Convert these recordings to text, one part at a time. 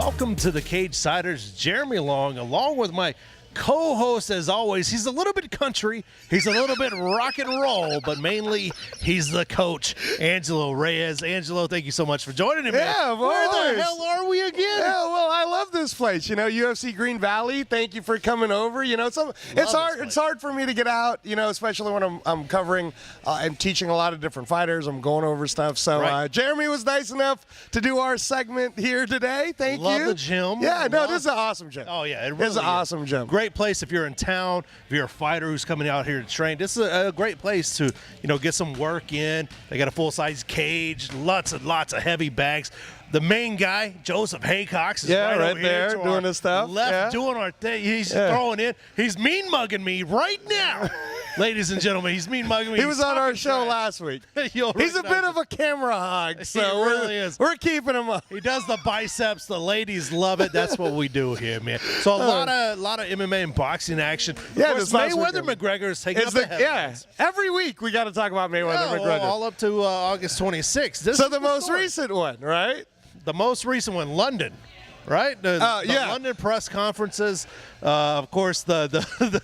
welcome to the Cagesiders. Jeremy Long, along with my co-host, as always. He's a little bit country, he's a little bit rock and roll, but mainly he's the coach, Angelo Reyes. Angelo, thank you so much for joining me. Yeah, boys. Where the hell are we again? Yeah, well, I love this place. You know, UFC Green Valley. Thank you for coming over. You know, it's hard for me to get out. You know, especially when I'm covering and teaching a lot of different fighters. I'm going over stuff. So right. Jeremy was nice enough to do our segment here today. Thank you. Love the gym. Yeah, no, this is an awesome gym. Oh yeah, it really is an awesome gym. Great place if you're in town, if you're a fighter who's coming out here to train. This is a great place to, get some work in. They got a full-size cage, lots of heavy bags. The main guy, Joseph Haycox, is right over there here doing his stuff. Left doing our thing. He's throwing in. He's mean mugging me right now. Ladies and gentlemen, he's mean mugging me. He was on our show last week. He's a bit of a camera hog, so we're keeping him up. He does the biceps. The ladies love it. That's what we do here, man. So a lot of MMA and boxing action. Yeah, this Mayweather McGregor is taking up the headlines. Every week we got to talk about Mayweather McGregor. All up to August 26th. So the most recent one, right? The most recent one, London, right? The London press conferences. Of course, the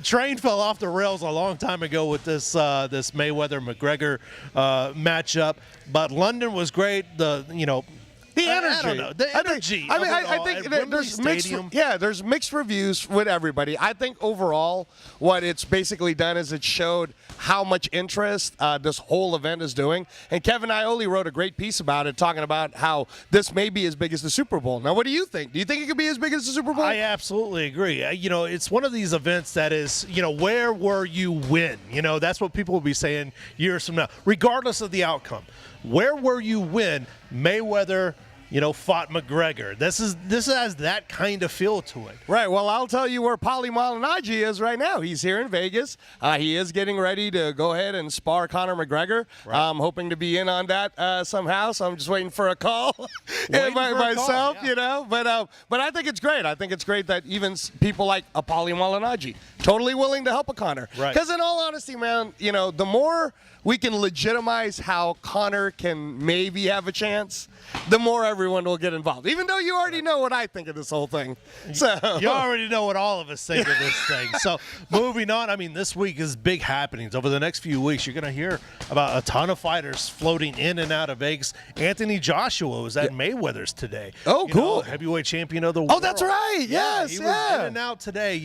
train fell off the rails a long time ago with this Mayweather-McGregor matchup. But London was great. The energy. I don't know. The energy. I think there's mixed reviews with everybody. I think overall, what it's basically done is it showed how much interest this whole event is doing. And Kevin Iole wrote a great piece about it, talking about how this may be as big as the Super Bowl. Now, what do you think? Do you think it could be as big as the Super Bowl? I absolutely agree. It's one of these events that is, where were you when? That's what people will be saying years from now, regardless of the outcome. Where were you when Mayweather fought McGregor? This has that kind of feel to it. Right. Well, I'll tell you where Paulie Malignaggi is right now. He's here in Vegas. He is getting ready to go ahead and spar Conor McGregor. Right. I'm hoping to be in on that somehow, so I'm just waiting for a call myself, But I think it's great. I think it's great that even people like Paulie Malignaggi totally willing to help a Conor. Right. Because in all honesty, man, the more we can legitimize how Conor can maybe have a chance, the more everyone will get involved. Even though you already know what I think of this whole thing. So you already know what all of us think of this thing. So moving on, this week is big happenings. Over the next few weeks, you're going to hear about a ton of fighters floating in and out of Vegas. Anthony Joshua was at Mayweather's today. Oh, cool. Heavyweight champion of the world. Oh, that's right. Yes, he was in and out today.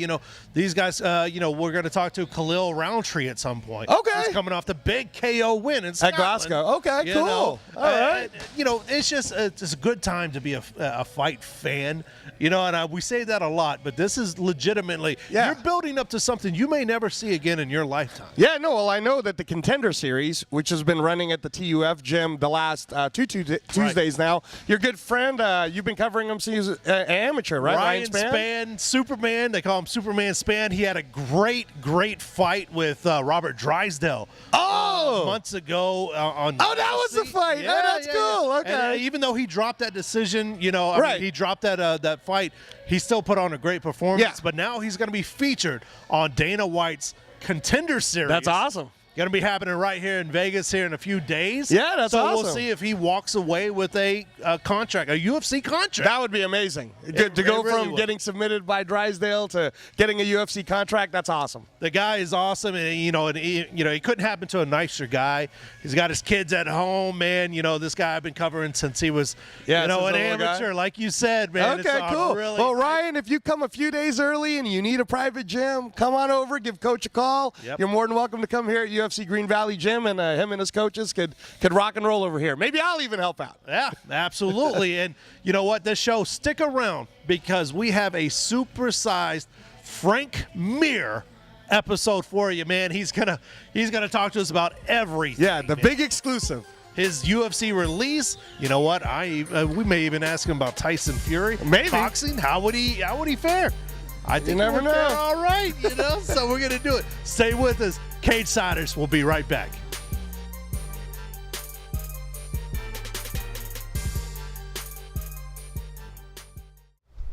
These guys, we're going to talk to Khalil Roundtree at some point. Okay. He's coming off the big KO win in Scotland. At Glasgow. Okay, cool. All right. It's a good time to be a fight fan, and we say that a lot, but this is legitimately, you're building up to something you may never see again in your lifetime. Yeah, no, well, I know that the Contender Series, which has been running at the TUF gym the last two Tuesdays now, your good friend, you've been covering him since he was an amateur, right? Ryan Spann, Superman, they call him Superman Spann. He had a great fight with Robert Drysdale months ago on that was the fight. That's cool. Okay. And, even though he dropped that decision, he dropped that fight, he still put on a great performance. Yeah. But now he's going to be featured on Dana White's Contender Series. That's awesome. Going to be happening right here in Vegas here in a few days. Yeah, that's awesome. So we'll see if he walks away with a contract, a UFC contract. That would be amazing. To go from getting submitted by Drysdale to getting a UFC contract, that's awesome. The guy is awesome, and he couldn't happen to a nicer guy. He's got his kids at home, man. This guy I've been covering since he was, an amateur, like you said, man. Okay, cool. Well, Ryan, if you come a few days early and you need a private gym, come on over, give Coach a call. Yep. You're more than welcome to come here at UFC Green Valley Gym, and him and his coaches could rock and roll over here. Maybe I'll even help out. Yeah, absolutely. And you know what? This show, stick around, because we have a supersized Frank Mir episode for you, man. He's gonna talk to us about everything. Yeah, the big exclusive. His UFC release. You know what? We may even ask him about Tyson Fury. Maybe boxing. How would he fare? I think you never know. All right, so we're going to do it. Stay with us. Cagesiders. We'll be right back.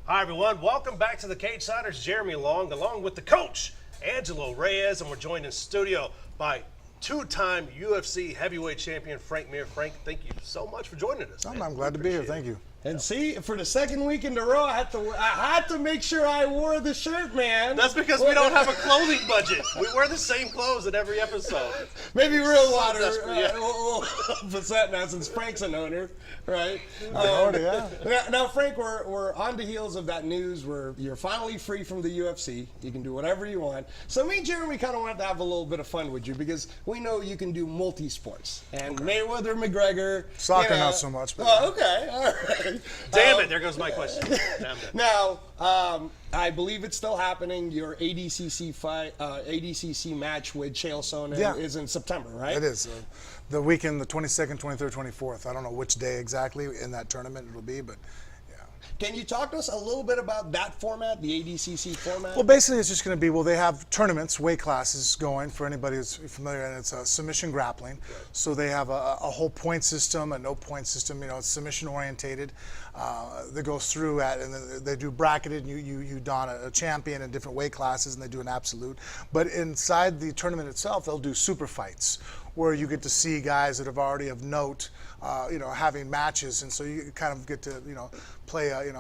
Hi, everyone. Welcome back to the Cagesiders. Jeremy Long, along with the coach, Angelo Reyes, and we're joined in studio by two-time UFC heavyweight champion Frank Mir. Frank, thank you so much for joining us. I'm glad to be here. Thank you. And see, for the second week in a row, I had to make sure I wore the shirt, man. That's because we don't have a clothing budget. We wear the same clothes in every episode. Maybe real water. We'll put that now since Frank's an owner, right? Now, Frank, we're on the heels of that news where you're finally free from the UFC. You can do whatever you want. So me and Jeremy kind of wanted to have a little bit of fun with you because we know you can do multi-sports. And Mayweather, McGregor. Soccer, not so much. But oh, okay. All right. Damn it, there goes my question. Now, I believe it's still happening. Your ADCC fight, ADCC match with Chael Sonnen is in September, right? It is. The weekend, the 22nd, 23rd, 24th. I don't know which day exactly in that tournament it'll be, but can you talk to us a little bit about that format, the ADCC format? well, basically it's just going to be, they have tournaments, weight classes going for anybody who's familiar, and it's submission grappling. Right. So they have a whole point system, a no point system, it's submission orientated that goes through and then they do bracketed, and you don a champion in different weight classes, and they do an absolute. But inside the tournament itself, they'll do super fights, where you get to see guys that have already of note, having matches, and so you kind of get to, play a,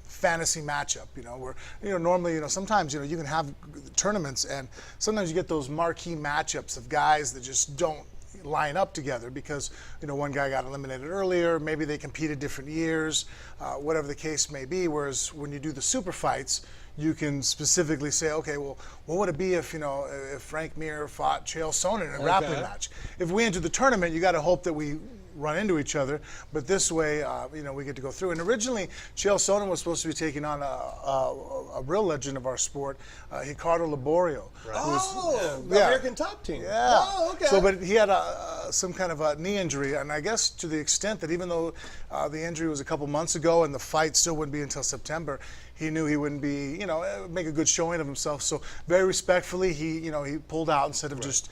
fantasy matchup, where, normally, sometimes, you can have tournaments, and sometimes you get those marquee matchups of guys that just don't line up together because, one guy got eliminated earlier, maybe they competed different years, whatever the case may be, whereas when you do the super fights, you can specifically say, okay, well, what would it be if, if Frank Mir fought Chael Sonnen in a grappling match? If we enter the tournament, you got to hope that we run into each other, but this way, we get to go through. And originally, Chael Sonnen was supposed to be taking on a real legend of our sport, Ricardo Laborio. Right. The American top team. Yeah. Oh, okay. So, but he had some kind of a knee injury, and I guess to the extent that even though the injury was a couple months ago and the fight still wouldn't be until September, he knew he wouldn't be, make a good showing of himself. So very respectfully, he pulled out instead of just,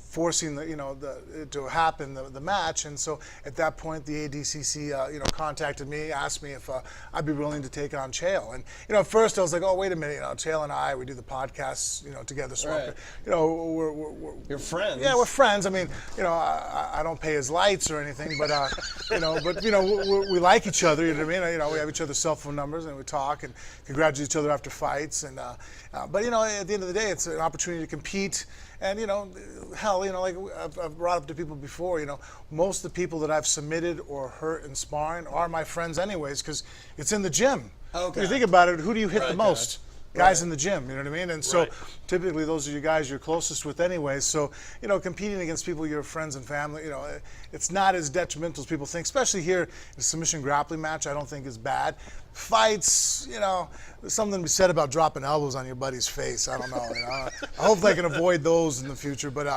forcing it to happen, the match. And so at that point, the ADCC, contacted me, asked me if I'd be willing to take on Chael. And, at first I was like, oh, wait a minute, Chael and I, we do the podcasts, together. So, right. We're You're friends. Yeah, we're friends. I mean, I don't pay his lights or anything, but, we like each other, you know what I mean? We have each other's cell phone numbers and we talk and congratulate each other after fights. And, but, at the end of the day, it's an opportunity to compete. And, hell, like I've brought up to people before, most of the people that I've submitted or hurt in sparring are my friends anyways, because it's in the gym. Okay. If you think about it, who do you hit the most? Guys in the gym, you know what I mean? And so Right. typically those are your guys you're closest with anyways. So, competing against people, your friends and family, it's not as detrimental as people think, especially here in a submission grappling match, I don't think is bad. Fights, there's something to be said about dropping elbows on your buddy's face. I don't know. I hope they can avoid those in the future, but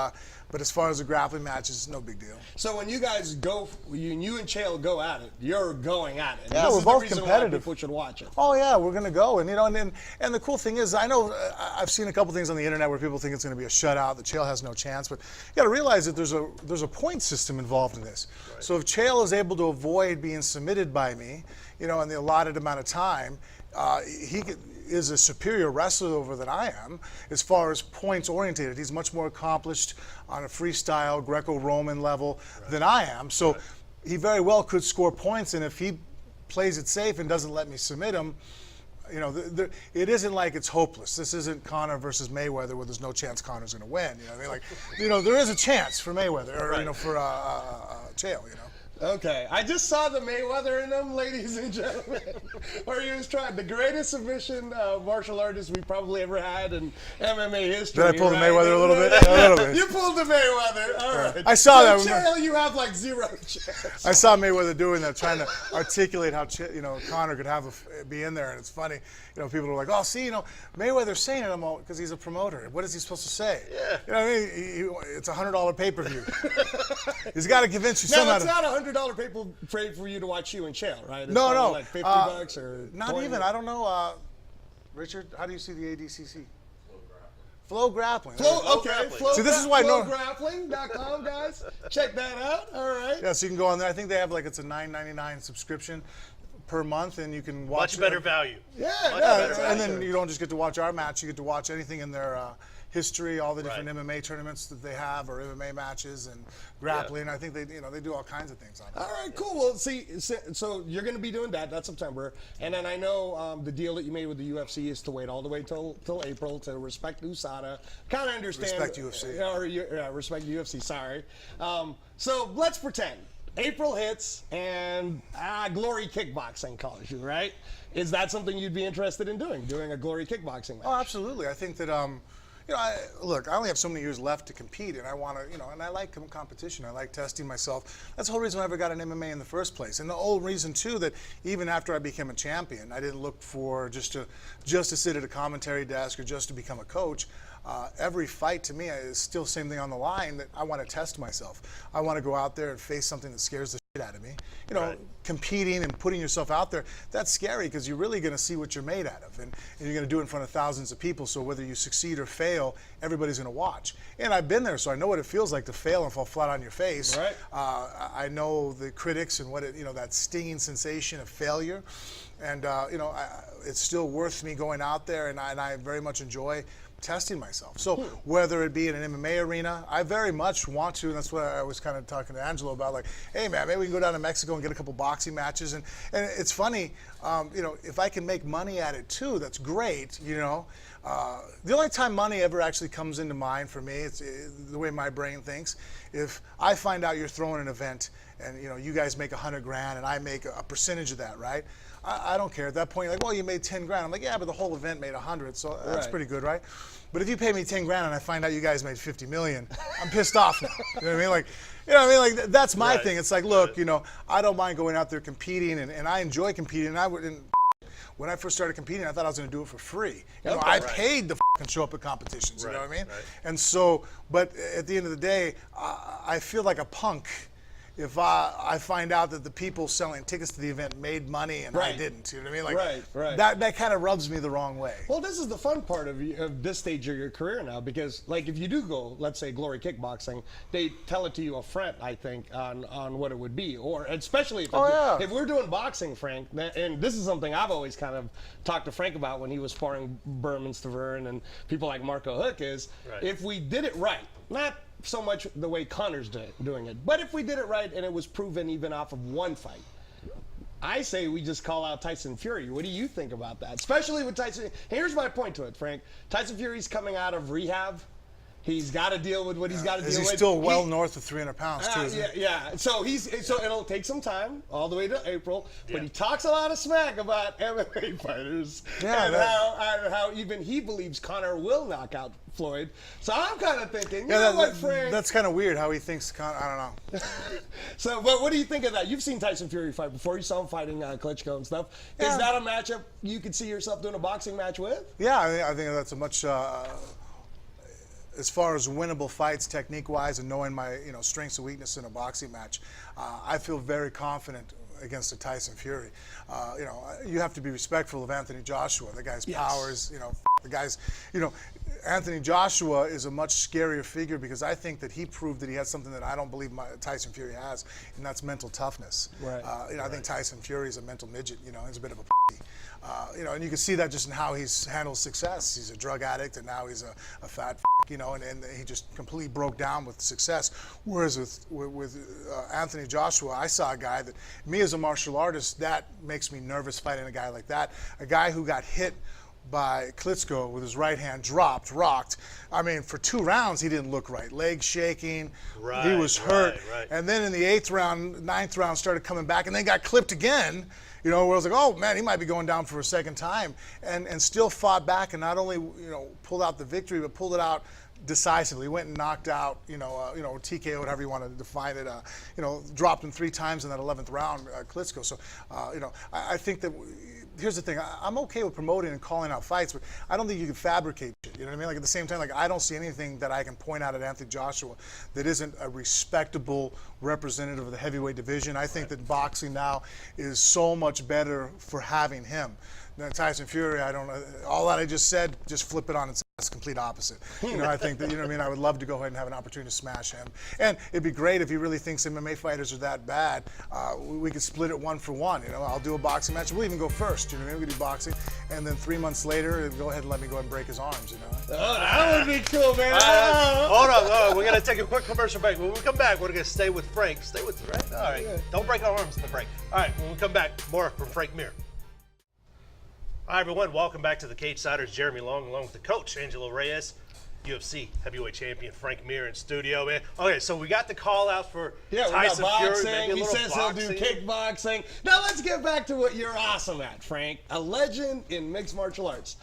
as far as the grappling matches, it's no big deal. So when you guys go, you and Chael go at it, you're going at it. Yeah, this we're is both the reason competitive. Why people should watch it. Oh yeah, we're gonna go, and and the cool thing is, I know I've seen a couple things on the internet where people think it's gonna be a shutout, that Chael has no chance, but you got to realize that there's a point system involved in this. Right. So if Chael is able to avoid being submitted by me, in the allotted amount of time, he is a superior wrestler over than I am as far as points orientated. He's much more accomplished on a freestyle Greco-Roman level than I am. So he very well could score points, and if he plays it safe and doesn't let me submit him, it isn't like it's hopeless. This isn't Conor versus Mayweather where there's no chance Conor's going to win. There is a chance for Mayweather or for Chael. Okay, I just saw the Mayweather in them, ladies and gentlemen, where he was trying the greatest submission martial artist we probably ever had in MMA history. Did I pull the right? Mayweather a little bit? A little bit. You pulled the Mayweather. All right. I saw so that. Chael, you have like zero chance. I saw Mayweather doing that, trying to articulate how Conor could be in there, and it's funny. People are like, "Oh, see, Mayweather's saying it." I'm all, because he's a promoter. What is he supposed to say? Yeah. What I mean? It's a $100 pay-per-view. He's got to convince you somehow. No, it's not $100 pay for you to watch you and Chael, right? It's no. Like $50 or not 20. even. I don't know. Richard, how do you see the ADCC? Flow grappling. Okay. See, this is why flowgrappling.com, guys. Check that out. All right. Yeah, so you can go on there. I think they have it's a $9.99 subscription per month, and you can watch Much better value. Yeah, and then you don't just get to watch our match; you get to watch anything in their history, all the different MMA tournaments that they have, or MMA matches and grappling. Yeah. I think they do all kinds of things on it. All right, cool. Well, see, so you're going to be doing that. That's September. And then I know the deal that you made with the UFC is to wait all the way till April to respect USADA. Kind of understand. Respect UFC. Respect UFC, sorry. So let's pretend. April hits and Glory Kickboxing calls you, right? Is that something you'd be interested in doing a Glory Kickboxing match? Oh, absolutely. I think that, look, I only have so many years left to compete, and I want to, and I like competition. I like testing myself. That's the whole reason I ever got an MMA in the first place. And the whole reason, too, that even after I became a champion, I didn't look for just to sit at a commentary desk or just to become a coach. Every fight to me is still the same thing on the line, that I want to test myself. I want to go out there and face something that scares the shit out of me. Competing and putting yourself out there, that's scary because you're really going to see what you're made out of. And you're going to do it in front of thousands of people. So whether you succeed or fail, everybody's going to watch. And I've been there, so I know what it feels like to fail and fall flat on your face. Right. I know the critics and what that stinging sensation of failure. And, it's still worth me going out there, and I very much enjoy testing myself. So whether it be in an MMA arena, I very much want to, and that's what I was kind of talking to Angelo about, like, hey man, maybe we can go down to Mexico and get a couple boxing matches. And it's funny, if I can make money at it too, that's great, The only time money ever actually comes into mind for me, it's the way my brain thinks, if I find out you're throwing an event and you guys make $100,000 and I make a percentage of that, right? I don't care. At that point, you're like, well, you made $10,000. I'm like, yeah, but the whole event made 100, so that's pretty good, right? But if you pay me $10,000 and I find out you guys made $50 million, I'm pissed off now. You know what I mean? Like, that's my thing. It's like, look, I don't mind going out there competing, and I enjoy competing. And when I first started competing, I thought I was going to do it for free. I paid to show up at competitions. You know what I mean? Right. And so, but at the end of the day, I feel like a punk if I find out that the people selling tickets to the event made money and I didn't. You know what I mean? Like, that kind of rubs me the wrong way. Well, this is the fun part of this stage of your career now, because like if you do go, let's say Glory Kickboxing, they tell it to you upfront, I think, on what it would be, or especially if we're doing boxing, Frank, and this is something I've always kind of talked to Frank about when he was sparring Berman Stavern and people like Marco Hook, is if we did it right, not so much the way Connor's doing it, but if we did it right and it was proven even off of one fight, I say we just call out Tyson Fury. What do you think about that? Especially with Tyson. Here's my point to it, Frank. Tyson Fury's coming out of rehab. He's got to deal with what he's got to deal with. He's still well north of 300 pounds, too, isn't he? Yeah. So it'll take some time, all the way to April, but he talks a lot of smack about MMA fighters and how even he believes Conor will knock out Floyd. So I'm kind of thinking, Frank? That's kind of weird how he thinks Conor, I don't know. So, but what do you think of that? You've seen Tyson Fury fight before. You saw him fighting Klitschko and stuff. Is that a matchup you could see yourself doing a boxing match with? Yeah, I think that's a much... as far as winnable fights, technique-wise, and knowing my strengths and weaknesses in a boxing match, I feel very confident against a Tyson Fury. You have to be respectful of Anthony Joshua. The guy's powers, the guy's, Anthony Joshua is a much scarier figure because I think that he proved that he has something that I don't believe Tyson Fury has, and that's mental toughness. Right. I think Tyson Fury is a mental midget. He's a bit of a and you can see that just in how he's handled success. He's a drug addict, and now he's a fat and he just completely broke down with success. Whereas with Anthony Joshua, I saw a guy that, me as a martial artist, that makes me nervous fighting a guy like that. A guy who got hit by Klitschko with his right hand, rocked. I mean, for 2 rounds, he didn't look right. Legs shaking, he was hurt. And then in the 8th round, 9th round, started coming back, and then got clipped again. Where I was like, oh man, he might be going down for a second time, and still fought back, and not only pulled out the victory, but pulled it out decisively. Went and knocked out, TKO, whatever you want to define it. Dropped him 3 times in that 11th round, Klitschko. So, I think that. Here's the thing, I'm okay with promoting and calling out fights, but I don't think you can fabricate shit, you know what I mean? Like at the same time, I don't see anything that I can point out at Anthony Joshua that isn't a respectable representative of the heavyweight division. I think that boxing now is so much better for having him. Now, Tyson Fury, all that I just said, just flip it on its It's complete opposite. I think that, I would love to go ahead and have an opportunity to smash him. And it'd be great if he really thinks MMA fighters are that bad. We could split it 1 for 1. I'll do a boxing match. We'll even go first. We could do boxing. And then 3 months later, go ahead and let me go ahead and break his arms, Oh, that would be cool, man. Hold on. We're going to take a quick commercial break. When we come back, we're going to stay with Frank. Stay with Frank. All right. Yeah. Don't break our arms in the break. All right. When we come back, more from Frank Mir. Hi, everyone. Welcome back to the Cagesiders. Jeremy Long, along with the coach, Angelo Reyes, UFC heavyweight champion Frank Mir in studio, man. Okay, so we got the call out for Tyson Fury. Maybe he says boxing. He'll do kickboxing. Now let's get back to what you're awesome at, Frank. A legend in mixed martial arts.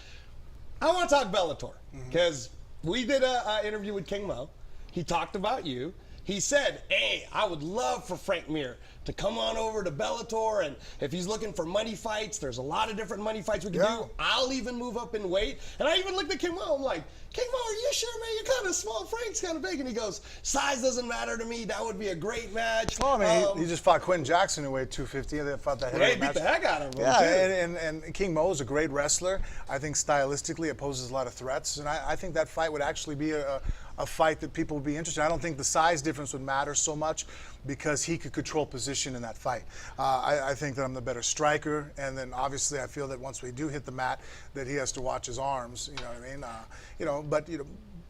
I want to talk Bellator because we did an interview with King Mo. He talked about you. He said, hey, I would love for Frank Mir to come on over to Bellator, and if he's looking for money fights, there's a lot of different money fights we can do. I'll even move up in weight. And I even looked at King Mo. I'm like, King Mo, are you sure, man? You're kind of small. Frank's kind of big. And he goes, size doesn't matter to me. That would be a great match. Well, I mean, he just fought Quentin Jackson who weighed 250. They fought that heavyweight match. Beat the heck out of him. Yeah, and King Mo is a great wrestler. I think stylistically it poses a lot of threats. And I think that fight would actually be a fight that people would be interested in. I don't think the size difference would matter so much because he could control position in that fight. I think that I'm the better striker, and then obviously I feel that once we do hit the mat, that he has to watch his arms. You know what I mean?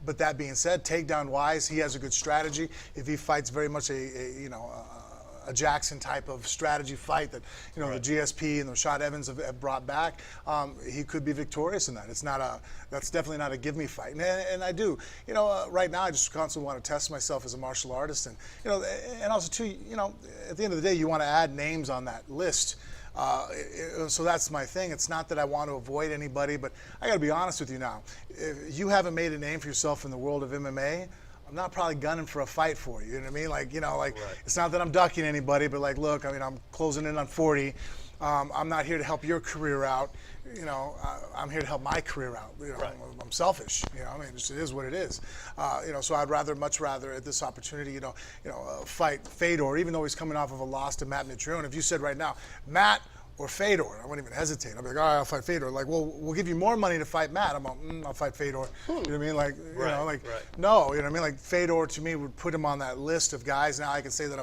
But that being said, takedown wise, he has a good strategy. If he fights very much a Jackson type of strategy fight that the GSP and the Rashad Evans have brought back, he could be victorious in that. That's definitely not a give me fight, and I do. Right now I just constantly want to test myself as a martial artist, and and also too, at the end of the day, you want to add names on that list. So that's my thing. It's not that I want to avoid anybody, but I got to be honest with you now. If you haven't made a name for yourself in the world of MMA, I'm not probably gunning for a fight for you. You know what I mean? Right. It's not that I'm ducking anybody, but look, I mean, I'm closing in on 40. I'm not here to help your career out. I'm here to help my career out. Right. I'm selfish. I mean, it is what it is. So I'd much rather at this opportunity, fight Fedor, even though he's coming off of a loss to Matt Mitrione. If you said right now, Matt or Fedor, I wouldn't even hesitate. I'd be like, all right, I'll fight Fedor. We'll give you more money to fight Matt. I'm like, I'll fight Fedor. You know what I mean? No, you know what I mean? Fedor to me would put him on that list of guys. Now I can say that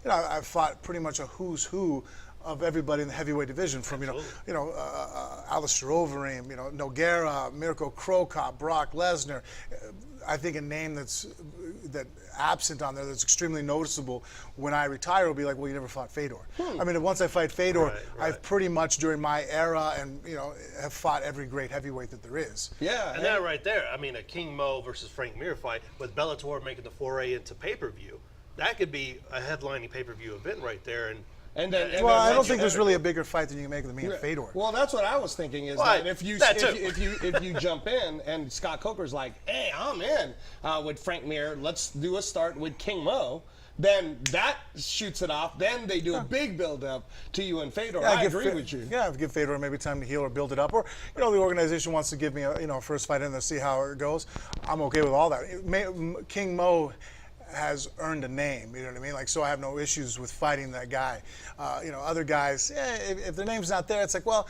I've fought pretty much a who's who of everybody in the heavyweight division, from Alistair Overeem, Nogueira, Mirko Krokop, Brock Lesnar. I think a name that's absent on there that's extremely noticeable when I retire will be like, well, you never fought Fedor. I mean, once I fight Fedor, right. I've pretty much during my era and have fought every great heavyweight that there is. Yeah, and that right there, I mean, a King Mo versus Frank Mir fight with Bellator making the foray into pay-per-view, that could be a headlining pay-per-view event right there. I don't think there's really a bigger fight than you can make with me and Fedor. Well, that's what I was thinking is that if you jump in and Scott Coker's like, hey, I'm in with Frank Mir, let's do a start with King Mo, then that shoots it off. Then they do a big build-up to you and Fedor. Yeah, I agree with you. Yeah, give Fedor maybe time to heal or build it up. Or, the organization wants to give me a first fight in there, see how it goes. I'm okay with all that. King Mo has earned a name, you know what I mean? So I have no issues with fighting that guy. Other guys, if their name's not there, it's like, well,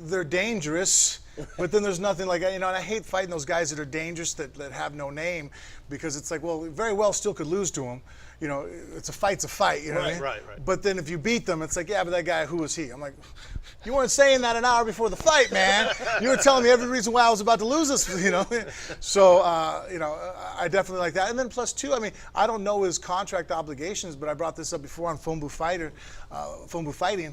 they're dangerous, but then there's nothing and I hate fighting those guys that are dangerous that have no name, because it's like, well, very well still could lose to them. It's a fight's a fight, you know what I mean? Right. But then if you beat them, it's like, yeah, but that guy, who was he? I'm like, you weren't saying that an hour before the fight, man. You were telling me every reason why I was about to lose this, So, I definitely like that. And then plus two, I mean, I don't know his contract obligations, but I brought this up before on Phone Booth Fighting. I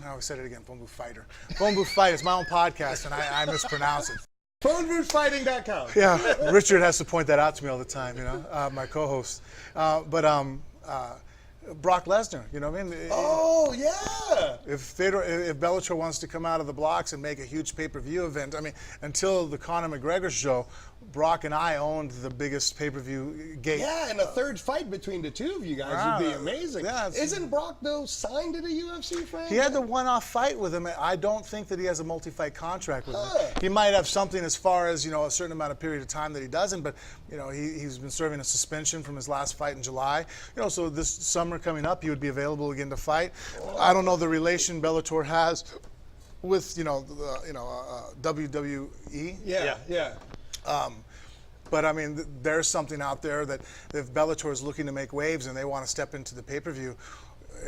always said it again, Phone Booth Fighter. Phone Booth Fight is my own podcast, and I mispronounce it. PhoneBoothFighting.com. Yeah, Richard has to point that out to me all the time, my co-host. Brock Lesnar, you know what I mean? Oh, yeah. If Bellator wants to come out of the blocks and make a huge pay-per-view event, I mean, until the Conor McGregor show, Brock and I owned the biggest pay-per-view gate. Yeah, and a third fight between the two of you guys would be amazing. Yeah, isn't Brock, though, signed to the UFC, Frank? He had the one-off fight with him. I don't think that he has a multi-fight contract with him. He might have something as far as, a certain amount of period of time that he doesn't, but, he's been serving a suspension from his last fight in July. So this summer coming up, he would be available again to fight. I don't know the relation Bellator has with, WWE. Yeah. But I mean, there's something out there that if Bellator is looking to make waves and they want to step into the pay-per-view,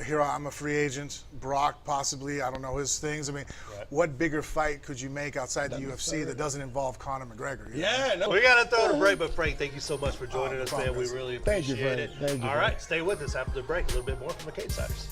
here I'm a free agent. Brock possibly, I don't know his things. I mean, what bigger fight could you make outside the UFC that doesn't involve Conor McGregor? Yeah, no, we got to throw the break. But Frank, thank you so much for joining us, man. We really appreciate it. Thank you. All right, stay with us after the break. A little bit more from the Cagesiders.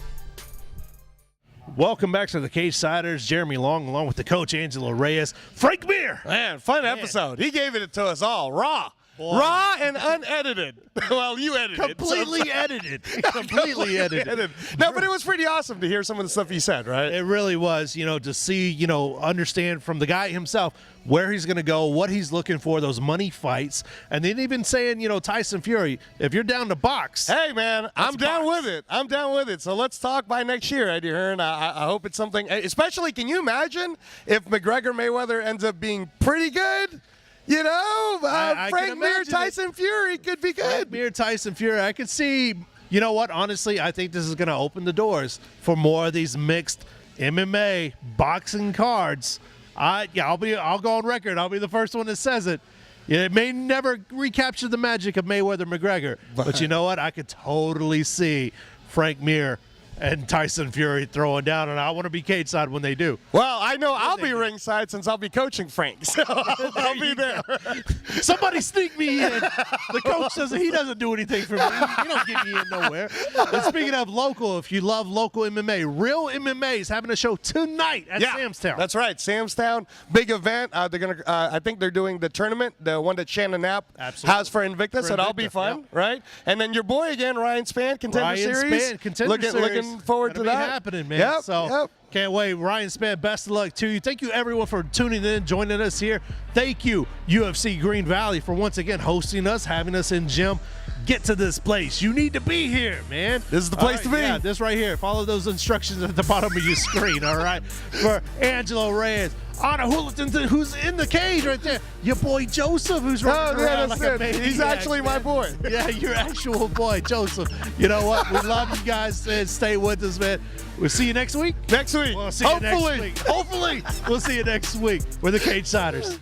Welcome back to the Cagesiders. Jeremy Long, along with the coach Angelo Reyes. Frank Mir. Man, fun episode. He gave it to us all raw. Boy. Raw and unedited. Well, you edited. Completely edited. Completely edited. No, but it was pretty awesome to hear some of the stuff he said, right? It really was, to see, understand from the guy himself where he's going to go, what he's looking for, those money fights. And then even saying, Tyson Fury, if you're down to box. Hey, man, I'm down with it. I'm down with it. So let's talk by next year, Eddie Hearn. I hope it's something, especially, can you imagine if McGregor Mayweather ends up being pretty good? Frank Mir, Tyson Fury could be good. Frank Mir, Tyson Fury. I could see, you know what? Honestly, I think this is going to open the doors for more of these mixed MMA boxing cards. I'll go on record. I'll be the first one that says it. It may never recapture the magic of Mayweather McGregor, but you know what? I could totally see Frank Mir and Tyson Fury throwing down, and I want to be cage side when they do. Well, I know I'll be ringside since I'll be coaching Frank, so I'll be there. Somebody sneak me in. The coach says he doesn't do anything for me. He don't get me in nowhere. And speaking of local, if you love local MMA, Real MMA is having a show tonight at Samstown. That's right, Samstown, big event. They're gonna, I think they're doing the tournament, the one that Shannon Knapp has for Invicta, so that'll be fun, right? And then your boy again, Ryan Spann, Contender Series. Looking forward to that. Happening, man. Can't wait. Ryan Spann, best of luck to you. Thank you, everyone, for tuning in, joining us here. Thank you, UFC Green Valley, for once again hosting us, having us in gym. Get to this place. You need to be here, man. This is the place to be. Yeah, this right here. Follow those instructions at the bottom of your screen, all right? For Angelo Reyes, Anna Hullerton, who's in the cage right there. Your boy Joseph, who's running around like a maniac. He's actually my boy. Yeah, your actual boy, Joseph. You know what? We love you guys, and stay with us, man. We'll see you next week. Next week. We'll see you next week. Hopefully, we'll see you next week. We're the Cagesiders.